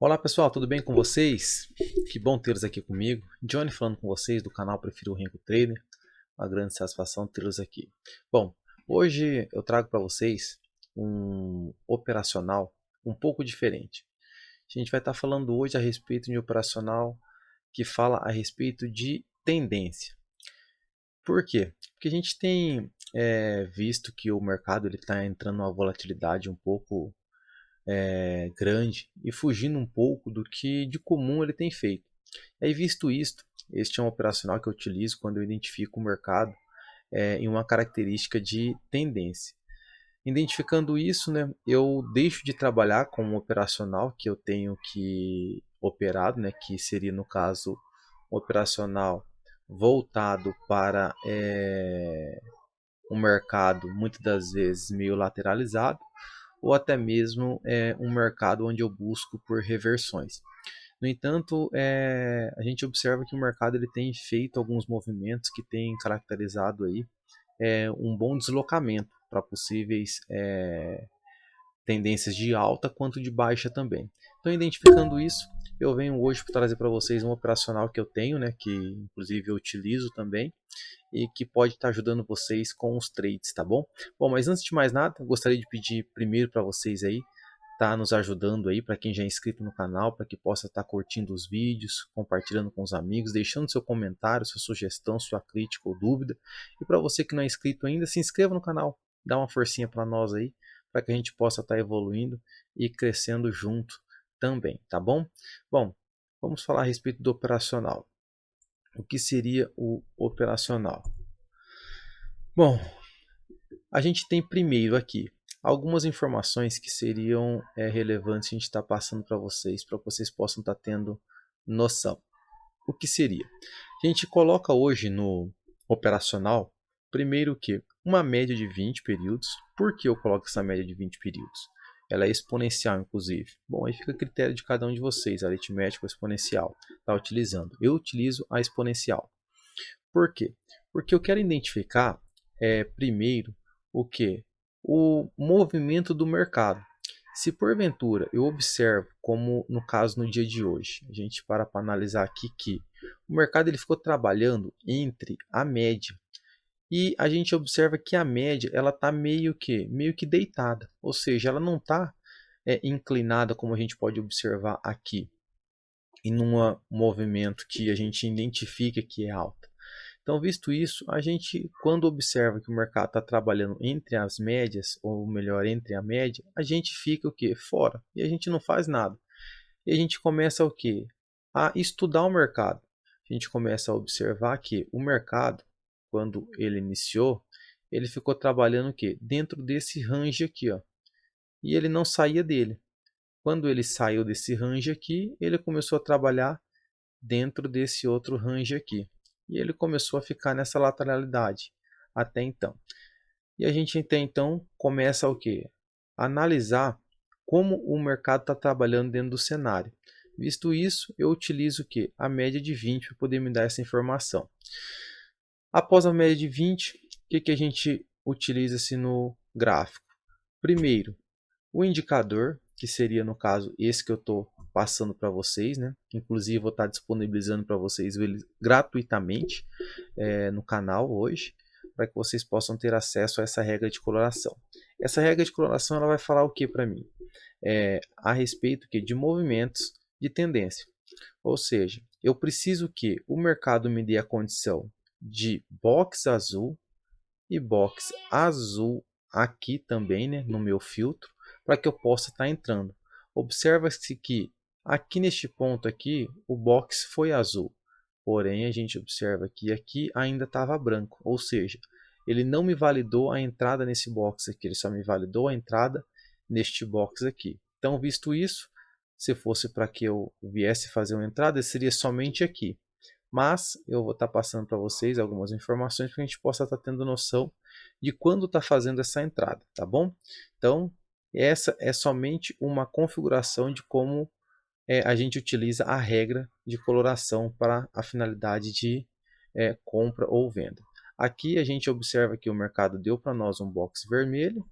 Olá pessoal, tudo bem com vocês? Que bom tê-los aqui comigo. Johnny falando com vocês do canal Prefiro o Rengo Trader. Uma grande satisfação tê-los aqui. Bom, hoje eu trago para vocês um operacional um pouco diferente. A gente vai estar falando hoje a respeito de um operacional que fala a respeito de tendência. Por quê? Porque a gente tem visto que o mercado está entrando numa volatilidade um pouco grande e fugindo um pouco do que de comum ele tem feito. E aí, visto isto, este é um operacional que eu utilizo quando eu identifico o mercado em uma característica de tendência. Identificando isso, né, eu deixo de trabalhar com um operacional que eu tenho que operado, né, que seria no caso um operacional voltado para um mercado muitas das vezes meio lateralizado, ou até mesmo um mercado onde eu busco por reversões. No entanto, a gente observa que o mercado ele tem feito alguns movimentos que têm caracterizado aí, um bom deslocamento para possíveis tendências de alta quanto de baixa também. Então, identificando isso, eu venho hoje para trazer para vocês um operacional que eu tenho, né, que inclusive eu utilizo também, e que pode estar ajudando vocês com os trades, tá bom? Bom, mas antes de mais nada, eu gostaria de pedir primeiro para vocês aí, tá nos ajudando aí, para quem já é inscrito no canal, para que possa estar curtindo os vídeos, compartilhando com os amigos, deixando seu comentário, sua sugestão, sua crítica ou dúvida. E para você que não é inscrito ainda, se inscreva no canal, dá uma forcinha para nós aí, para que a gente possa estar evoluindo e crescendo junto também, tá bom? Bom, vamos falar a respeito do operacional. O que seria o operacional? Bom, a gente tem primeiro aqui algumas informações que seriam relevantes a gente estar passando para vocês possam estar tendo noção. O que seria? A gente coloca hoje no operacional, primeiro que uma média de 20 períodos. Por que eu coloco essa média de 20 períodos? Ela é exponencial, inclusive. Bom, aí fica a critério de cada um de vocês, aritmético ou exponencial. Está utilizando. Eu utilizo a exponencial. Por quê? Porque eu quero identificar primeiro o que? O movimento do mercado. Se porventura eu observo, como no caso no dia de hoje, a gente para analisar aqui que o mercado ele ficou trabalhando entre a média e a gente observa que a média ela está meio que deitada, ou seja, ela não está inclinada como a gente pode observar aqui em um movimento que a gente identifica que é alta. Então, visto isso, a gente, quando observa que o mercado está trabalhando entre as médias, ou melhor, entre a média, a gente fica o quê? Fora. E a gente não faz nada. E a gente começa o quê? A estudar o mercado. A gente começa a observar que o mercado, quando ele iniciou, ele ficou trabalhando o quê? Dentro desse range aqui, ó. E ele não saía dele. Quando ele saiu desse range aqui, ele começou a trabalhar dentro desse outro range aqui. E ele começou a ficar nessa lateralidade até então. E a gente até então começa o quê? Analisar como o mercado está trabalhando dentro do cenário. Visto isso, eu utilizo o quê? A média de 20 para poder me dar essa informação. Após a média de 20, o que a gente utiliza-se no gráfico? Primeiro, o indicador, que seria no caso esse que eu estou passando para vocês, né? Inclusive vou estar disponibilizando para vocês ele gratuitamente no canal hoje, para que vocês possam ter acesso a essa regra de coloração. Essa regra de coloração ela vai falar o que para mim? A respeito que de movimentos de tendência. Ou seja, eu preciso que o mercado me dê a condição de box azul e box azul aqui também, né, no meu filtro, para que eu possa estar entrando. Observa-se que aqui neste ponto aqui o box foi azul, porém a gente observa que aqui ainda estava branco, ou seja, ele não me validou a entrada nesse box aqui, ele só me validou a entrada neste box aqui. Então, visto isso, se fosse para que eu viesse fazer uma entrada, seria somente aqui. Mas eu vou estar passando para vocês algumas informações para que a gente possa estar tendo noção de quando está fazendo essa entrada, tá bom? Então, essa é somente uma configuração de como a gente utiliza a regra de coloração para a finalidade de compra ou venda. Aqui a gente observa que o mercado deu para nós um box vermelho,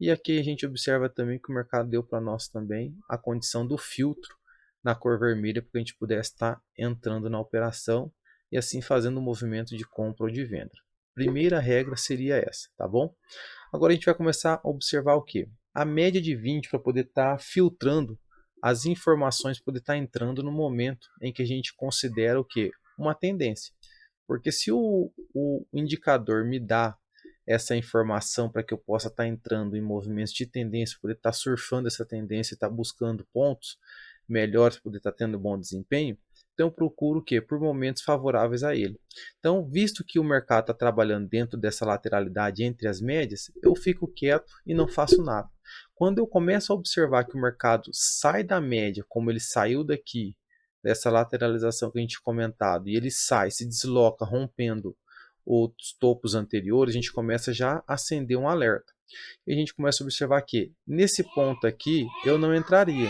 e aqui a gente observa também que o mercado deu para nós também a condição do filtro na cor vermelha para que a gente pudesse estar entrando na operação e assim fazendo um movimento de compra ou de venda. Primeira regra seria essa, tá bom? Agora a gente vai começar a observar o que? A média de 20 para poder estar filtrando as informações, poder estar entrando no momento em que a gente considera o que? Uma tendência. Porque se o indicador me dá essa informação para que eu possa estar entrando em movimentos de tendência, poder estar surfando essa tendência e estar buscando pontos melhores, poder estar tendo bom desempenho, então eu procuro o quê? Por momentos favoráveis a ele. Então, visto que o mercado está trabalhando dentro dessa lateralidade entre as médias, eu fico quieto e não faço nada. Quando eu começo a observar que o mercado sai da média, como ele saiu daqui, dessa lateralização que a gente comentado, e ele sai, se desloca, rompendo os topos anteriores, a gente começa já a acender um alerta. E a gente começa a observar que nesse ponto aqui eu não entraria.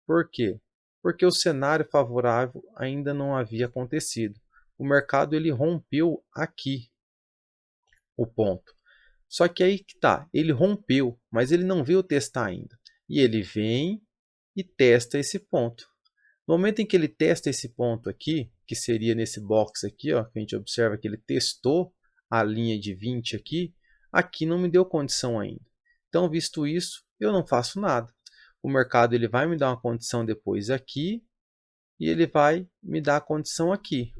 Por quê? Porque o cenário favorável ainda não havia acontecido. O mercado ele rompeu aqui o ponto. Só que aí que tá, ele rompeu, mas ele não veio testar ainda. E ele vem e testa esse ponto. No momento em que ele testa esse ponto aqui, que seria nesse box aqui, ó, que a gente observa que ele testou a linha de 20 aqui, aqui não me deu condição ainda. Então, visto isso, eu não faço nada. O mercado ele vai me dar uma condição depois aqui e ele vai me dar a condição aqui.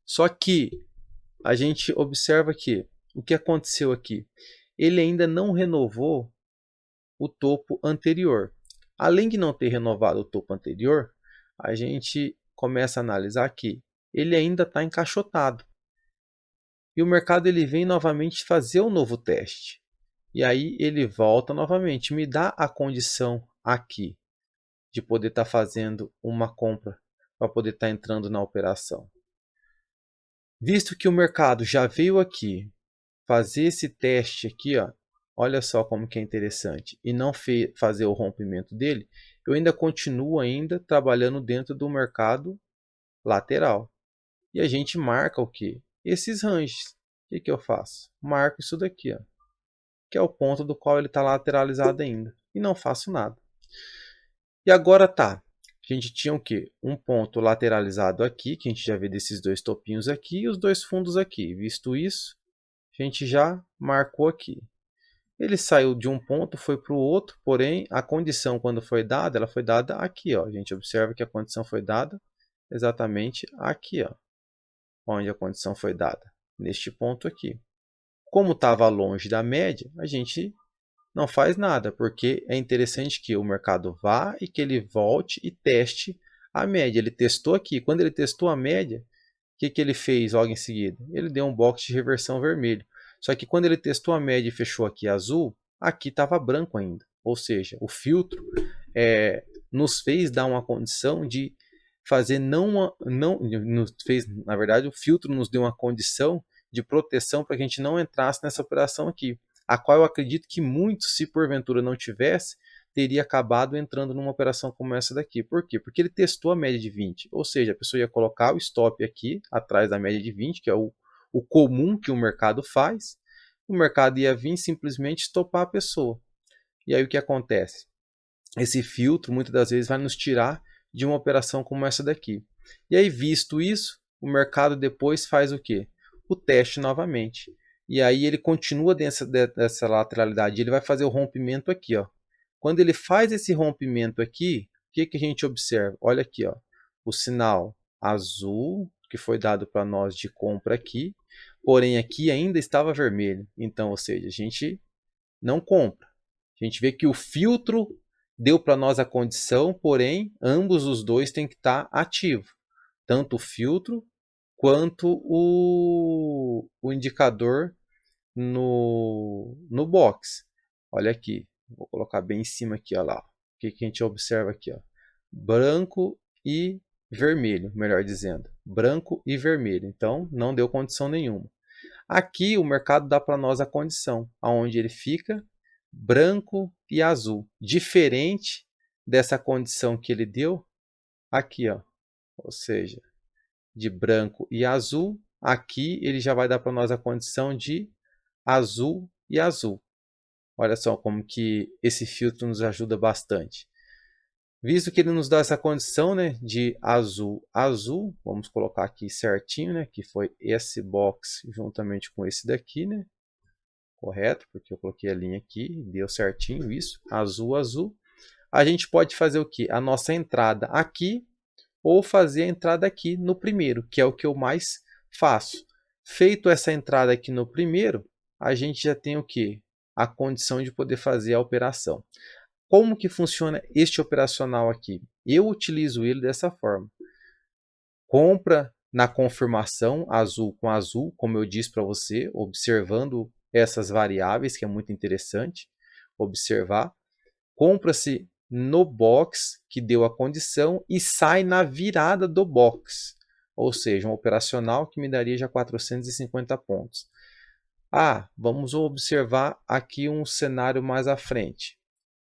Só que a gente observa que o que aconteceu aqui? Ele ainda não renovou o topo anterior. Além de não ter renovado o topo anterior, a gente começa a analisar que ele ainda está encaixotado. E o mercado ele vem novamente fazer um novo teste. E aí ele volta novamente, me dá a condição aqui de poder estar fazendo uma compra para poder estar entrando na operação. Visto que o mercado já veio aqui fazer esse teste aqui, ó, olha só como que é interessante, e não fazer o rompimento dele, eu ainda continuo ainda trabalhando dentro do mercado lateral. E a gente marca o que? Esses ranges. O que eu faço? Marco isso daqui, ó, que é o ponto do qual ele está lateralizado ainda. E não faço nada. E agora tá. A gente tinha o quê? Um ponto lateralizado aqui, que a gente já vê desses dois topinhos aqui, e os dois fundos aqui. Visto isso, a gente já marcou aqui. Ele saiu de um ponto, foi para o outro, porém a condição quando foi dada, ela foi dada aqui. Ó. A gente observa que a condição foi dada exatamente aqui, ó, onde a condição foi dada, neste ponto aqui. Como estava longe da média, a gente não faz nada, porque é interessante que o mercado vá e que ele volte e teste a média. Ele testou aqui. Quando ele testou a média, o que ele fez logo em seguida? Ele deu um box de reversão vermelho. Só que quando ele testou a média e fechou aqui azul, aqui estava branco ainda. Ou seja, o filtro nos fez dar uma condição de fazer nos fez, na verdade, o filtro nos deu uma condição de proteção para que a gente não entrasse nessa operação aqui, a qual eu acredito que muitos, se porventura não tivesse, teria acabado entrando numa operação como essa daqui. Por quê? Porque ele testou a média de 20, ou seja, a pessoa ia colocar o stop aqui, atrás da média de 20, que é o comum que o mercado faz, o mercado ia vir simplesmente estopar a pessoa. E aí o que acontece? Esse filtro, muitas das vezes, vai nos tirar de uma operação como essa daqui. E aí, visto isso, o mercado depois faz o quê? O teste novamente. E aí ele continua dessa lateralidade, ele vai fazer o rompimento aqui, ó. Quando ele faz esse rompimento aqui, o que a gente observa? Olha aqui, ó, o sinal azul que foi dado para nós de compra aqui, porém aqui ainda estava vermelho. Então, ou seja, a gente não compra. A gente vê que o filtro deu para nós a condição, porém ambos os dois têm que estar ativos, tanto o filtro quanto o indicador no box. Olha aqui, vou colocar bem em cima aqui, ó lá. O que a gente observa aqui, ó? Branco e vermelho, melhor dizendo, branco e vermelho. Então não deu condição nenhuma. Aqui o mercado dá para nós a condição, aonde ele fica branco e azul, diferente dessa condição que ele deu aqui, ó. Ou seja, de branco e azul, aqui ele já vai dar para nós a condição de azul e azul. Olha só como que esse filtro nos ajuda bastante. Visto que ele nos dá essa condição, né, de azul, azul, vamos colocar aqui certinho, né, que foi esse box juntamente com esse daqui, né, correto, porque eu coloquei a linha aqui, deu certinho isso, azul, azul. A gente pode fazer o que? A nossa entrada aqui ou fazer a entrada aqui no primeiro, que é o que eu mais faço. Feito essa entrada aqui no primeiro, a gente já tem o que? A condição de poder fazer a operação. Como que funciona este operacional aqui? Eu utilizo ele dessa forma. Compra na confirmação azul com azul, como eu disse para você, observando essas variáveis, que é muito interessante observar. Compra-se no box que deu a condição e sai na virada do box, ou seja, um operacional que me daria já 450 pontos. Vamos observar aqui um cenário mais à frente.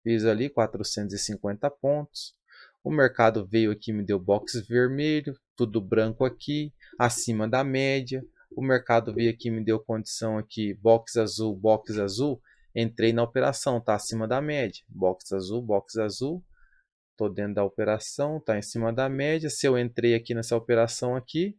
Fiz ali 450 pontos. O mercado veio aqui, me deu box vermelho, tudo branco aqui, acima da média. O mercado veio aqui, me deu condição aqui, box azul, entrei na operação, está acima da média. Box azul, estou dentro da operação, está em cima da média. Se eu entrei aqui nessa operação aqui,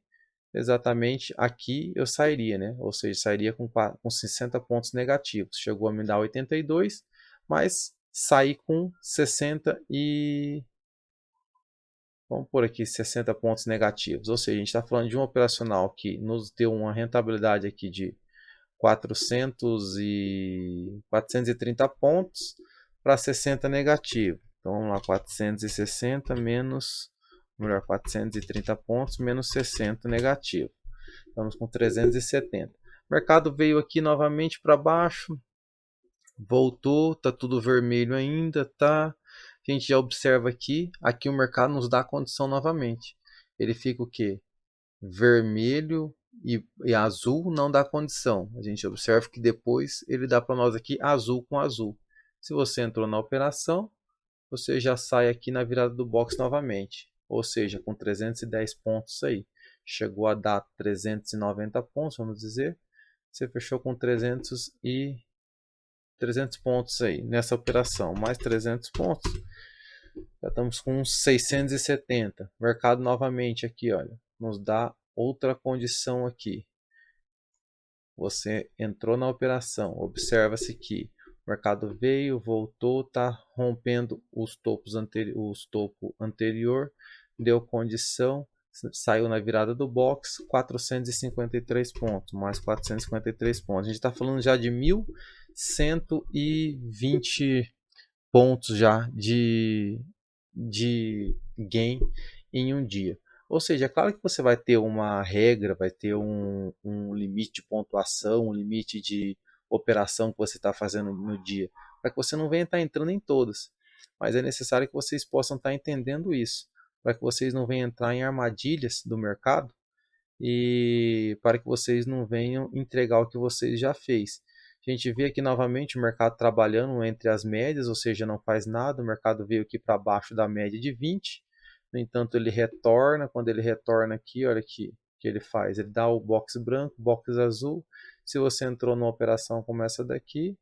exatamente aqui eu sairia, né? Ou seja, sairia com 60 pontos negativos. Chegou a me dar 82, mas saí com 60 e... Vamos por aqui 60 pontos negativos. Ou seja, a gente está falando de um operacional que nos deu uma rentabilidade aqui de 430 pontos para 60 negativo. Então vamos lá, 460 menos, melhor, 430 pontos menos 60 negativo. Estamos com 370. O mercado veio aqui novamente para baixo, voltou, tá tudo vermelho ainda, tá? A gente já observa aqui o mercado nos dá a condição novamente. Ele fica o quê? Vermelho e azul não dá condição. A gente observa que depois ele dá para nós aqui azul com azul. Se você entrou na operação, você já sai aqui na virada do box novamente. Ou seja, com 310 pontos aí. Chegou a dar 390 pontos, vamos dizer. Você fechou com 300 pontos aí nessa operação. Mais 300 pontos. Já estamos com uns 670. Mercado novamente aqui, olha. Nos dá outra condição aqui. Você entrou na operação. Observa-se que o mercado veio, voltou, está rompendo os topos topo anterior, deu condição, saiu na virada do box, 453 pontos, mais 453 pontos. A gente está falando já de 1.120 pontos já de gain em um dia. Ou seja, é claro que você vai ter uma regra, vai ter um limite de pontuação, um limite de operação que você está fazendo no dia, para que você não venha estar entrando em todas. Mas é necessário que vocês possam estar entendendo isso, para que vocês não venham entrar em armadilhas do mercado e para que vocês não venham entregar o que vocês já fez. A gente vê aqui novamente o mercado trabalhando entre as médias, ou seja, não faz nada. O mercado veio aqui para baixo da média de 20. No entanto, ele retorna. Quando ele retorna aqui, olha aqui o que ele faz. Ele dá o box branco, box azul. Se você entrou numa operação como essa daqui,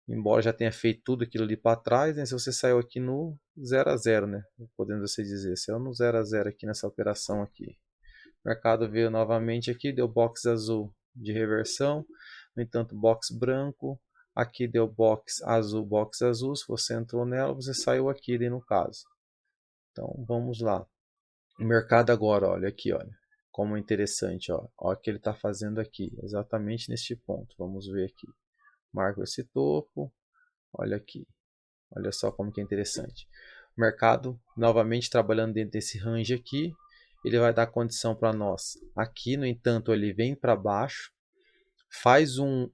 embora já tenha feito tudo aquilo ali para trás, né? Se você saiu aqui no 0 a 0, né? Podendo você dizer, saiu no 0 a 0 aqui nessa operação aqui. O mercado veio novamente aqui, deu box azul de reversão. No entanto, box branco. Aqui deu box azul. Se você entrou nela, você saiu aqui no caso. Então, vamos lá. O mercado agora, olha aqui, olha. Como é interessante, ó. Olha o que ele está fazendo aqui, exatamente neste ponto. Vamos ver aqui. Marco esse topo. Olha aqui. Olha só como que é interessante. O mercado novamente trabalhando dentro desse range aqui. Ele vai dar condição para nós. Aqui, no entanto, ele vem para baixo. Faz um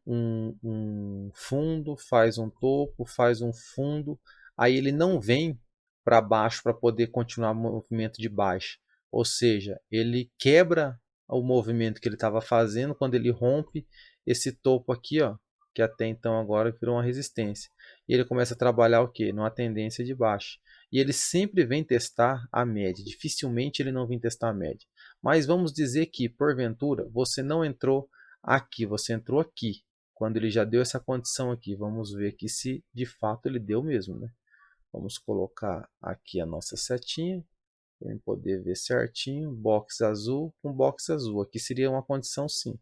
fundo, faz um topo, faz um fundo. Aí ele não vem para baixo para poder continuar o movimento de baixa. Ou seja, ele quebra o movimento que ele estava fazendo quando ele rompe esse topo aqui, ó, que até então agora virou uma resistência. E ele começa a trabalhar o quê? Numa tendência de baixa. E ele sempre vem testar a média. Dificilmente ele não vem testar a média. Mas vamos dizer que, porventura, você não entrou aqui, você entrou aqui. Quando ele já deu essa condição aqui. Vamos ver aqui se de fato ele deu mesmo, né? Vamos colocar aqui a nossa setinha, para poder ver certinho, box azul com box azul. Aqui seria uma condição sim.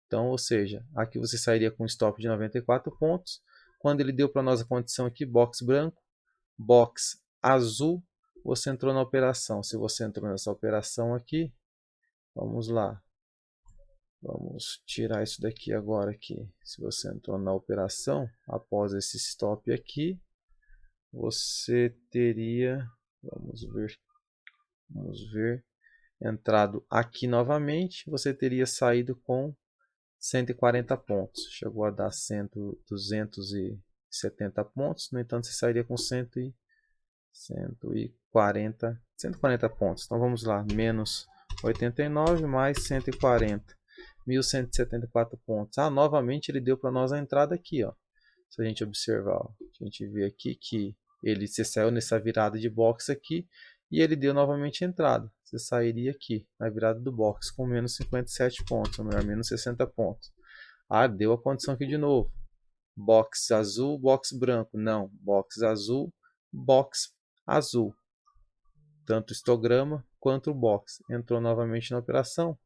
Então, ou seja, aqui você sairia com um stop de 94 pontos. Quando ele deu para nós a condição aqui, box branco, box azul, você entrou na operação. Se você entrou nessa operação aqui, vamos lá. Vamos tirar isso daqui agora aqui. Se você entrou na operação, após esse stop aqui, você teria, vamos ver, entrado aqui novamente, você teria saído com 140 pontos. Chegou a dar 270 pontos, no entanto você sairia com 140 pontos. Então vamos lá, menos 89 mais 140, 1174 pontos. Novamente ele deu para nós a entrada aqui, ó. Se a gente observar, ó, a gente vê aqui que você saiu nessa virada de box aqui e ele deu novamente a entrada. Você sairia aqui na virada do box com menos 57 pontos, ou melhor, menos 60 pontos. Deu a condição aqui de novo. Box azul, box branco. Não, box azul, box azul. Tanto o histograma quanto o box. Entrou novamente na operação.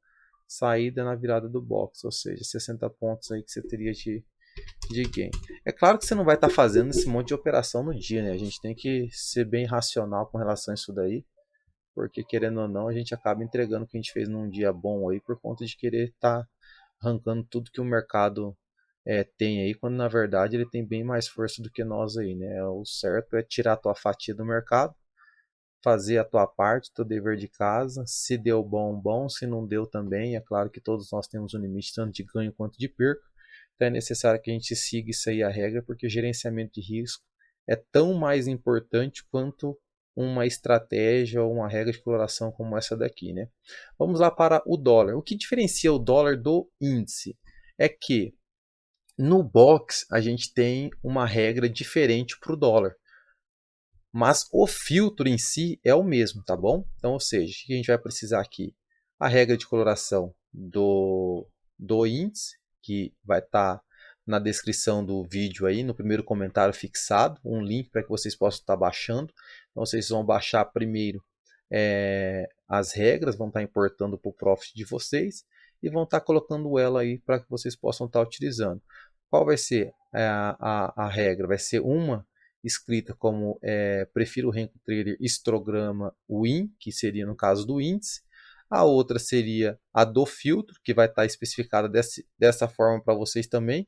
Saída na virada do box, ou seja, 60 pontos aí que você teria de gain. É claro que você não vai estar fazendo esse monte de operação no dia, né? A gente tem que ser bem racional com relação a isso daí, porque querendo ou não, a gente acaba entregando o que a gente fez num dia bom aí por conta de querer estar arrancando tudo que o mercado tem aí, quando na verdade ele tem bem mais força do que nós aí, né? O certo é tirar a tua fatia do mercado, fazer a tua parte, teu dever de casa. Se deu bom, bom. Se não deu também, é claro que todos nós temos um limite tanto de ganho quanto de perca. Então é necessário que a gente siga isso aí a regra, porque o gerenciamento de risco é tão mais importante quanto uma estratégia ou uma regra de exploração como essa daqui, né? Vamos lá para o dólar. O que diferencia o dólar do índice é que no box a gente tem uma regra diferente para o dólar, mas o filtro em si é o mesmo, tá bom? Então, ou seja, o que a gente vai precisar aqui? A regra de coloração do índice, que vai estar na descrição do vídeo aí, no primeiro comentário fixado, um link para que vocês possam estar baixando. Então vocês vão baixar primeiro as regras, vão estar importando para o profit de vocês e vão estar colocando ela aí para que vocês possam estar utilizando. Qual vai ser a regra? Vai ser uma escrita como prefiro o Renko Trader histograma win, que seria no caso do índice. A outra seria a do filtro, que vai estar especificada dessa forma para vocês também.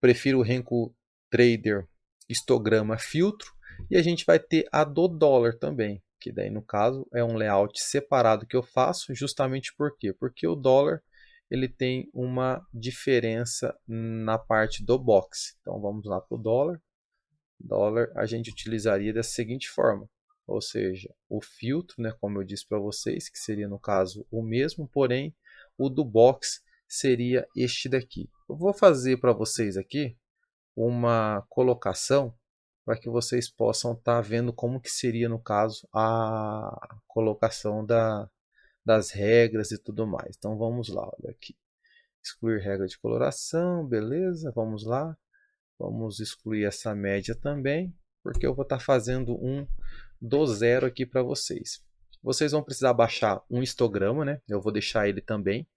Prefiro o Renko Trader histograma filtro. E a gente vai ter a do dólar também, que daí no caso é um layout separado que eu faço, justamente por quê? Porque o dólar ele tem uma diferença na parte do box. Então vamos lá para o dólar. Dólar a gente utilizaria da seguinte forma, ou seja, o filtro, né, como eu disse para vocês, que seria no caso o mesmo, porém o do box seria este daqui. Eu vou fazer para vocês aqui uma colocação para que vocês possam estar vendo como que seria no caso a colocação das regras e tudo mais. Então vamos lá, olha aqui. Excluir regra de coloração, beleza, vamos lá. Vamos excluir essa média também, porque eu vou estar fazendo um do zero aqui para vocês. Vocês vão precisar baixar um histograma, né? Eu vou deixar ele também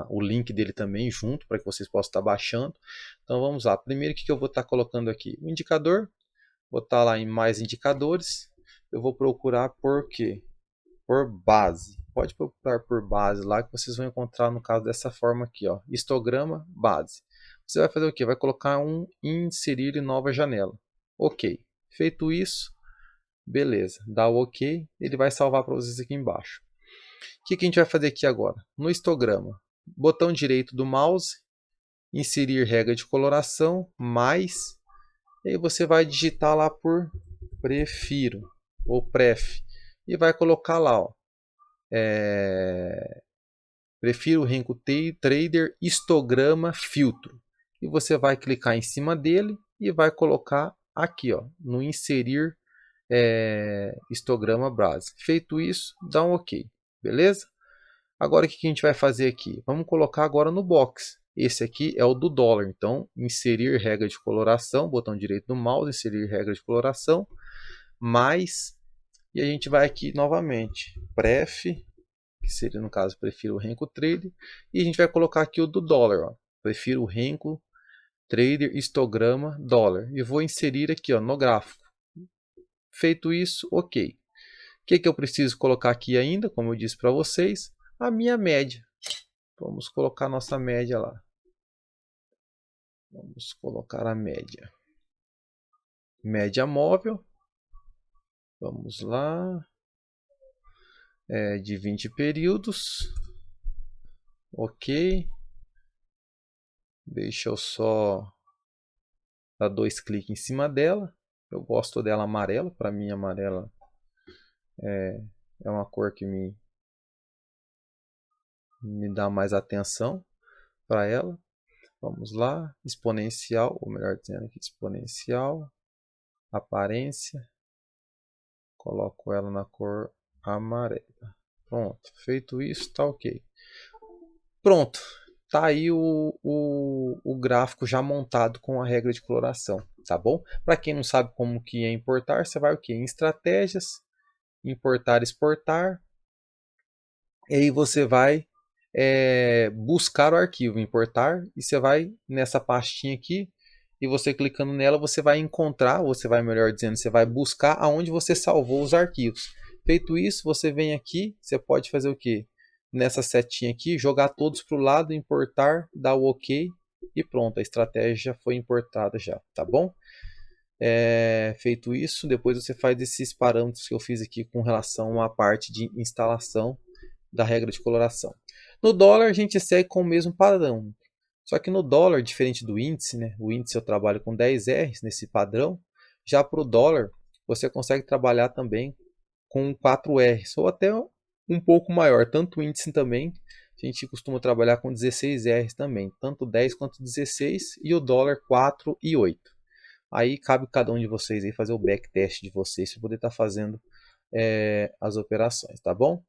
o link dele também junto, para que vocês possam estar baixando. Então vamos lá. Primeiro, o que eu vou estar colocando aqui? O indicador. Vou estar lá em mais indicadores. Eu vou procurar por quê? Por base. Pode procurar por base lá que vocês vão encontrar no caso dessa forma aqui, ó, histograma base. Você vai fazer o que? Vai colocar um inserir em nova janela. Ok. Feito isso, beleza. Dá o ok, ele vai salvar para vocês aqui embaixo. O que a gente vai fazer aqui agora? No histograma, botão direito do mouse, inserir regra de coloração, mais, e aí você vai digitar lá por prefiro ou pref e vai colocar lá, ó, prefiro o Renko Trader histograma filtro. E você vai clicar em cima dele e vai colocar aqui, ó, no inserir histograma base. Feito isso, dá um ok, beleza? Agora o que a gente vai fazer aqui? Vamos colocar agora no box. Esse aqui é o do dólar. Então, inserir regra de coloração, botão direito do mouse, inserir regra de coloração, mais, e a gente vai aqui novamente, pref, que seria no caso, prefiro o Renko Trader, e a gente vai colocar aqui o do dólar, ó. Prefiro o Renko Trader histograma dólar, e vou inserir aqui, ó, no gráfico. Feito isso, ok. O que eu preciso colocar aqui ainda, como eu disse para vocês, a minha média. Vamos colocar a nossa média lá. Vamos colocar a média. Média móvel. Vamos lá. De 20 períodos. Ok. Deixa eu só dar 2 cliques em cima dela. Eu gosto dela amarela. Para mim, amarela é uma cor que me dá mais atenção para ela. Vamos lá, exponencial, ou melhor dizendo aqui, exponencial, aparência, coloco ela na cor amarela. Pronto, feito isso, está ok. Pronto, tá aí o gráfico já montado com a regra de coloração, tá bom? Para quem não sabe como que é importar, você vai o quê? Em estratégias, importar, exportar, e aí você vai buscar o arquivo, importar, e você vai nessa pastinha aqui, e você clicando nela, você vai encontrar, ou você vai, melhor dizendo, você vai buscar aonde você salvou os arquivos. Feito isso, você vem aqui, você pode fazer o que? Nessa setinha aqui, jogar todos para o lado, importar, dar o OK, e pronto, a estratégia já foi importada já, tá bom? Feito isso, depois você faz esses parâmetros que eu fiz aqui com relação à parte de instalação da regra de coloração. No dólar a gente segue com o mesmo padrão. Só que no dólar, diferente do índice, né? O índice eu trabalho com 10 R's nesse padrão. Já para o dólar, você consegue trabalhar também com 4 R's, ou até um pouco maior. Tanto o índice também, a gente costuma trabalhar com 16 R's também. Tanto 10 quanto 16, e o dólar 4 e 8. Aí cabe cada um de vocês aí fazer o backtest de vocês para poder estar fazendo as operações, tá bom?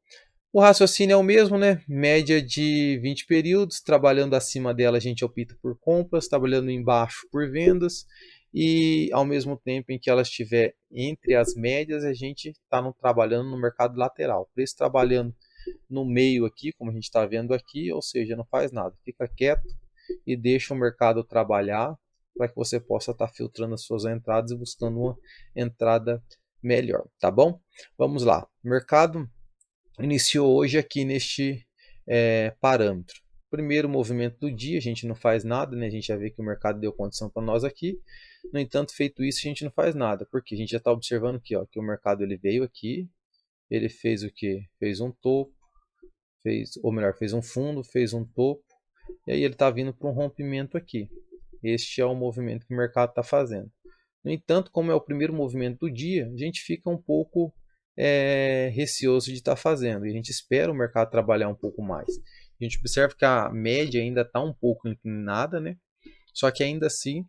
O raciocínio é o mesmo, né? Média de 20 períodos, trabalhando acima dela a gente opta por compras, trabalhando embaixo por vendas, e ao mesmo tempo em que ela estiver entre as médias, a gente está trabalhando no mercado lateral. Preço trabalhando no meio aqui, como a gente está vendo aqui, ou seja, não faz nada, fica quieto e deixa o mercado trabalhar para que você possa estar filtrando as suas entradas e buscando uma entrada melhor, tá bom? Vamos lá, mercado iniciou hoje aqui neste parâmetro. Primeiro movimento do dia, a gente não faz nada, né? A gente já vê que o mercado deu condição para nós aqui. No entanto, feito isso, a gente não faz nada, porque a gente já está observando aqui, ó, que o mercado ele veio aqui, ele fez o que? Fez um topo, fez um fundo, fez um topo, e aí ele está vindo para um rompimento aqui. Este é o movimento que o mercado está fazendo. No entanto, como é o primeiro movimento do dia, a gente fica um pouco receoso de estar fazendo. E a gente espera o mercado trabalhar um pouco mais. A gente observa que a média ainda está um pouco inclinada, né? Só que ainda assim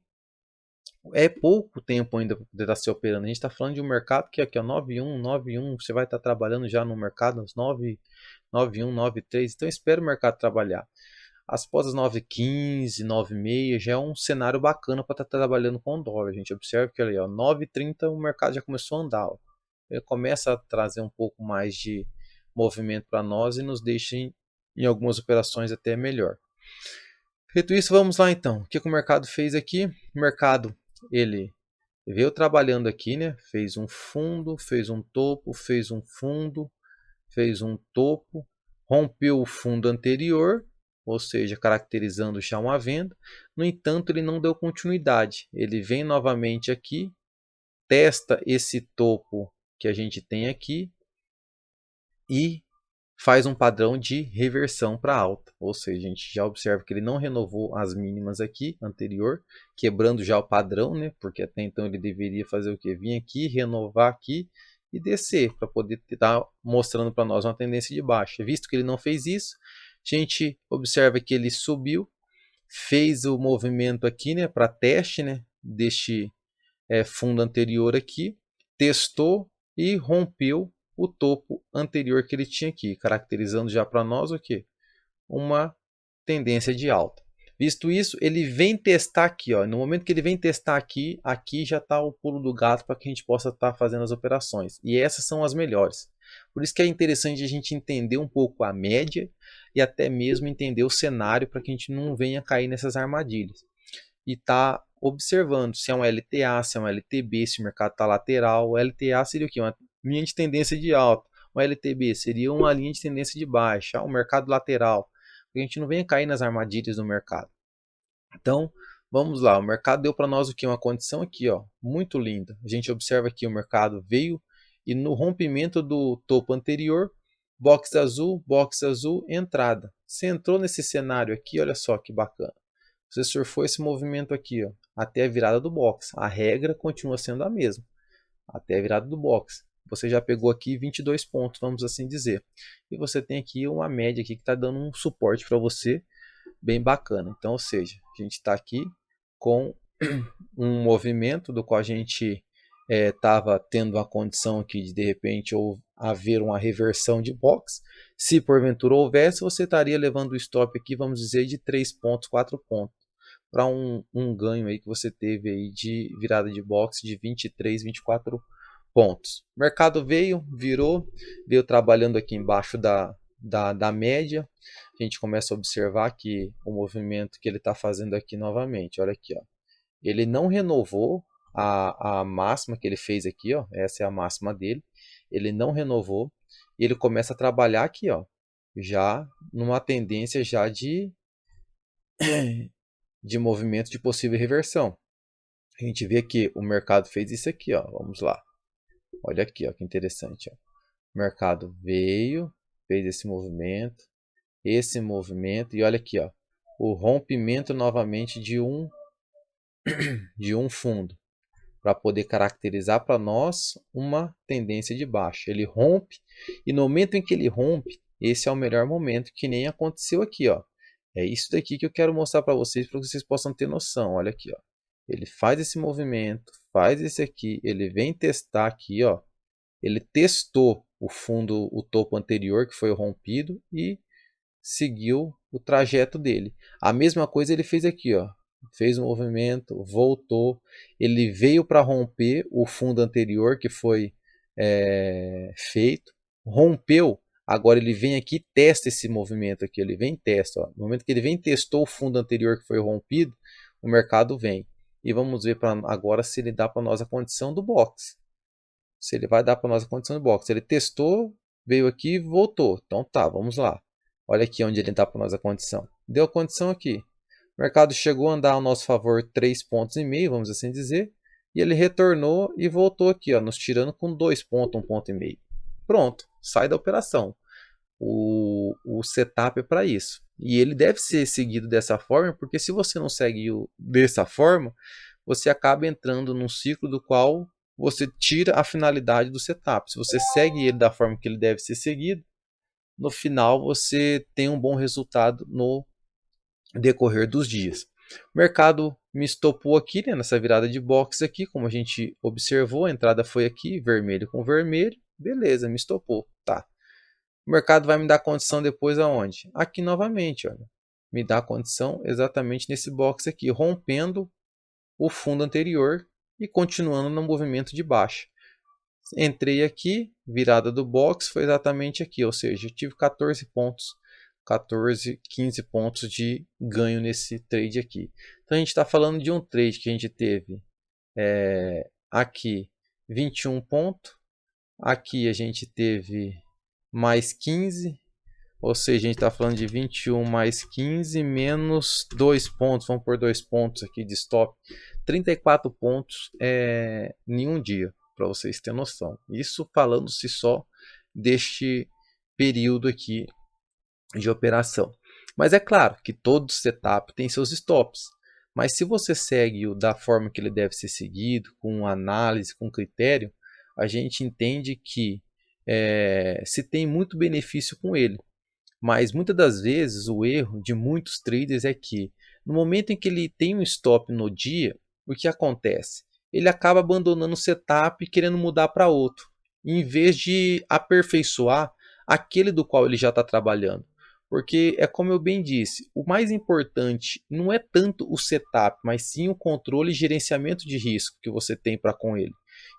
é pouco tempo ainda para poder estar se operando. A gente está falando de um mercado que aqui é 9,1, você vai estar trabalhando já no mercado às 9,1, 9,3. Então espera o mercado trabalhar. As pós 9,15, 9,6 já é um cenário bacana para estar trabalhando com o dólar. A gente observa que ali, 9,30 o mercado já começou a andar. Ó. Ele começa a trazer um pouco mais de movimento para nós e nos deixa em algumas operações até melhor. Feito isso, vamos lá então. O que o mercado fez aqui? O mercado ele veio trabalhando aqui, né? Fez um fundo, fez um topo, fez um fundo, fez um topo, rompeu o fundo anterior, ou seja, caracterizando já uma venda. No entanto, ele não deu continuidade. Ele vem novamente aqui, testa esse topo que a gente tem aqui e faz um padrão de reversão para alta. Ou seja, a gente já observa que ele não renovou as mínimas aqui anterior, quebrando já o padrão, né? Porque até então ele deveria fazer o que? Vir aqui, renovar aqui e descer para poder estar mostrando para nós uma tendência de baixa. Visto que ele não fez isso, a gente observa que ele subiu, fez o movimento aqui, né, para teste, né, deste fundo anterior aqui, testou e rompeu o topo anterior que ele tinha aqui, caracterizando já para nós o que? Uma tendência de alta. Visto isso, ele vem testar aqui, ó. No momento que ele vem testar aqui, aqui já está o pulo do gato para que a gente possa estar fazendo as operações. E essas são as melhores. Por isso que é interessante a gente entender um pouco a média e até mesmo entender o cenário para que a gente não venha cair nessas armadilhas. E tá observando se é um LTA, se é um LTB, se o mercado está lateral. O LTA seria o quê? Uma linha de tendência de alta. O LTB seria uma linha de tendência de baixa. O mercado lateral. A gente não venha cair nas armadilhas do mercado. Então, vamos lá. O mercado deu para nós o que? Uma condição aqui, ó, muito linda. A gente observa que o mercado veio e no rompimento do topo anterior, box azul, entrada. Você entrou nesse cenário aqui, olha só que bacana. Você surfou esse movimento aqui, ó, até a virada do box. A regra continua sendo a mesma, até a virada do box. Você já pegou aqui 22 pontos, vamos assim dizer. E você tem aqui uma média aqui que está dando um suporte para você bem bacana. Então, ou seja, a gente está aqui com um movimento do qual a gente estava tendo a condição aqui de repente ou haver uma reversão de box. Se porventura houvesse, você estaria levando o stop aqui, vamos dizer, de 3 pontos, 4 pontos, para um ganho aí que você teve aí de virada de box de 23, 24 pontos. O mercado veio, virou, veio trabalhando aqui embaixo da média. A gente começa a observar que o movimento que ele está fazendo aqui novamente, olha aqui, ó, ele não renovou a máxima que ele fez aqui, ó, essa é a máxima dele, ele não renovou e ele começa a trabalhar aqui, ó, já numa tendência já de movimento de possível reversão. A gente vê que o mercado fez isso aqui, ó, vamos lá, olha aqui, ó, que interessante, ó. O mercado veio, fez esse movimento e olha aqui, ó, o rompimento novamente de um fundo para poder caracterizar para nós uma tendência de baixa. Ele rompe e no momento em que ele rompe, esse é o melhor momento, que nem aconteceu aqui, ó. É isso daqui que eu quero mostrar para vocês possam ter noção. Olha aqui, ó. Ele faz esse movimento, faz esse aqui, ele vem testar aqui, ó. Ele testou o fundo, o topo anterior que foi rompido e seguiu o trajeto dele. A mesma coisa ele fez aqui, ó. Fez um movimento, voltou, ele veio para romper o fundo anterior que foi feito, rompeu, agora ele vem aqui e testa esse movimento aqui, ele vem e testa, ó. No momento que ele vem e testou o fundo anterior que foi rompido, o mercado vem. E vamos ver agora se ele dá para nós a condição do box. Se ele vai dar para nós a condição do box. Ele testou, veio aqui e voltou. Então tá, vamos lá. Olha aqui onde ele dá para nós a condição. Deu a condição aqui. O mercado chegou a andar ao nosso favor 3,5 pontos, vamos assim dizer. E ele retornou e voltou aqui, ó, nos tirando com 2 pontos, 1,5 ponto. Pronto, sai da operação. O setup é para isso. E ele deve ser seguido dessa forma, porque se você não segue dessa forma, você acaba entrando num ciclo do qual você tira a finalidade do setup. Se você segue ele da forma que ele deve ser seguido, no final você tem um bom resultado no decorrer dos dias. O mercado me estopou aqui, né, nessa virada de box aqui, como a gente observou, a entrada foi aqui, vermelho com vermelho, beleza, me estopou, tá. O mercado vai me dar condição depois aonde? Aqui novamente, olha, me dá condição exatamente nesse box aqui, rompendo o fundo anterior e continuando no movimento de baixa. Entrei aqui, virada do box foi exatamente aqui, ou seja, eu tive 14 pontos, 14, 15 pontos de ganho nesse trade aqui. Então a gente está falando de um trade que a gente teve aqui 21 pontos, aqui a gente teve mais 15, ou seja, a gente está falando de 21 mais 15 menos 2 pontos, vamos por 2 pontos aqui de stop, 34 pontos em um dia, para vocês terem noção. Isso falando-se só deste período aqui de operação. Mas é claro que todo setup tem seus stops. Mas se você segue-o da forma que ele deve ser seguido, com análise, com critério, a gente entende que se tem muito benefício com ele. Mas muitas das vezes o erro de muitos traders é que no momento em que ele tem um stop no dia, o que acontece? Ele acaba abandonando o setup e querendo mudar para outro, em vez de aperfeiçoar aquele do qual ele já está trabalhando. Porque é como eu bem disse, o mais importante não é tanto o setup, mas sim o controle e gerenciamento de risco que você tem para com ele.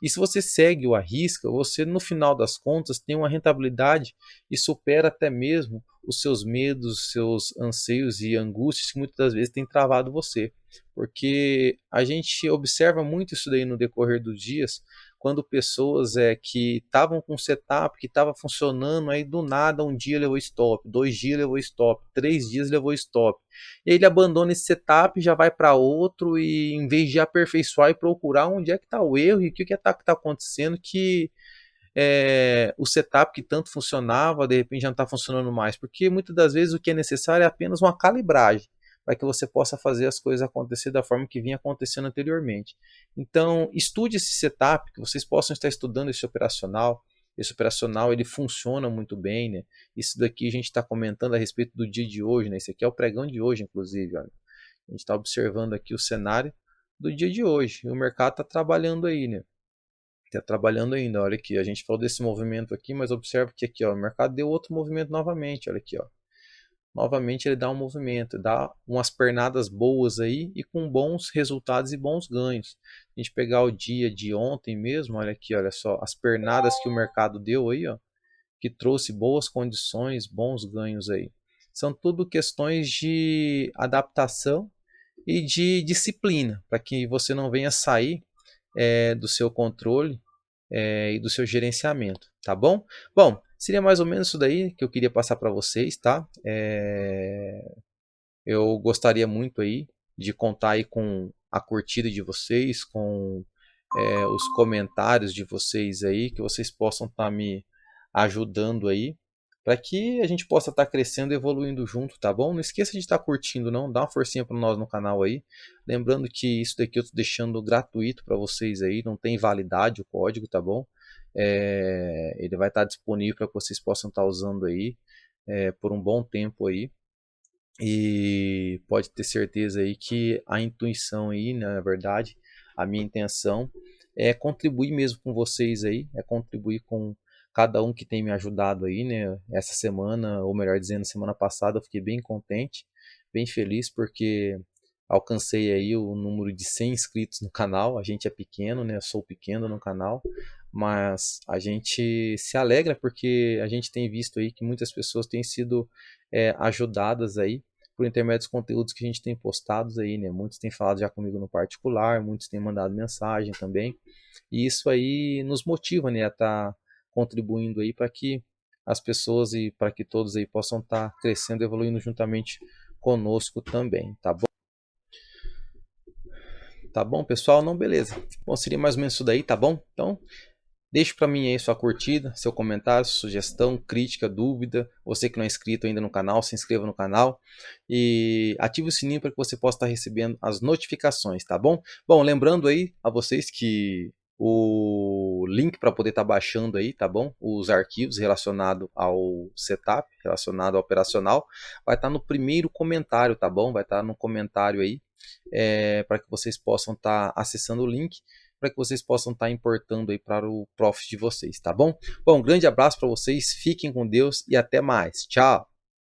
E se você segue o à risca, você no final das contas tem uma rentabilidade e supera até mesmo os seus medos, seus anseios e angústias que muitas das vezes têm travado você. Porque a gente observa muito isso daí no decorrer dos dias, quando pessoas que estavam com setup, que estava funcionando, aí do nada um dia levou stop, 2 dias levou stop, 3 dias levou stop. E aí ele abandona esse setup, já vai para outro e em vez de aperfeiçoar e procurar onde é que está o erro e o que está acontecendo que o setup que tanto funcionava, de repente já não está funcionando mais. Porque muitas das vezes o que é necessário é apenas uma calibragem para que você possa fazer as coisas acontecer da forma que vinha acontecendo anteriormente. Então, estude esse setup, que vocês possam estar estudando esse operacional. Esse operacional ele funciona muito bem, né? Isso daqui a gente está comentando a respeito do dia de hoje, né? Esse aqui é o pregão de hoje, inclusive. Olha. A gente está observando aqui o cenário do dia de hoje. E o mercado está trabalhando aí, né? Está trabalhando ainda. Olha aqui, a gente falou desse movimento aqui, mas observa que aqui, ó, o mercado deu outro movimento novamente. Olha aqui, ó. Novamente ele dá um movimento, dá umas pernadas boas aí e com bons resultados e bons ganhos. A gente pegar o dia de ontem mesmo, olha aqui, olha só, as pernadas que o mercado deu aí, ó, que trouxe boas condições, bons ganhos aí. São tudo questões de adaptação e de disciplina, para que você não venha sair do seu controle e do seu gerenciamento, tá bom? Bom, seria mais ou menos isso daí que eu queria passar para vocês, tá? Eu gostaria muito aí de contar aí com a curtida de vocês, com os comentários de vocês aí, que vocês possam estar me ajudando aí, para que a gente possa estar crescendo e evoluindo junto, tá bom? Não esqueça de estar curtindo, não, dá uma forcinha para nós no canal aí. Lembrando que isso daqui eu estou deixando gratuito para vocês aí, não tem validade o código, tá bom? Ele vai estar disponível para que vocês possam estar usando aí por um bom tempo aí. E pode ter certeza aí que a intuição aí, na verdade, a minha intenção é contribuir mesmo com vocês aí, é contribuir com cada um que tem me ajudado aí, né? Essa semana, ou melhor dizendo, semana passada, eu fiquei bem contente, bem feliz porque alcancei aí o número de 100 inscritos no canal. A gente é pequeno, né? Eu sou pequeno no canal, mas a gente se alegra porque a gente tem visto aí que muitas pessoas têm sido ajudadas aí por intermédio dos conteúdos que a gente tem postados aí, né? Muitos têm falado já comigo no particular, muitos têm mandado mensagem também, e isso aí nos motiva, né, a estar contribuindo aí para que as pessoas e para que todos aí possam estar crescendo, evoluindo juntamente conosco também, tá bom? Tá bom, pessoal? Não, beleza. Bom, seria mais ou menos isso daí, tá bom? Então, deixe para mim aí sua curtida, seu comentário, sugestão, crítica, dúvida. Você que não é inscrito ainda no canal, se inscreva no canal e ative o sininho para que você possa estar recebendo as notificações, tá bom? Bom, lembrando aí a vocês que o link para poder estar baixando aí, tá bom? Os arquivos relacionados ao setup, relacionado ao operacional, vai estar no primeiro comentário, tá bom? Vai estar no comentário aí, para que vocês possam estar acessando o link, para que vocês possam estar importando aí para o profit de vocês, tá bom? Bom, um grande abraço para vocês, fiquem com Deus e até mais. Tchau!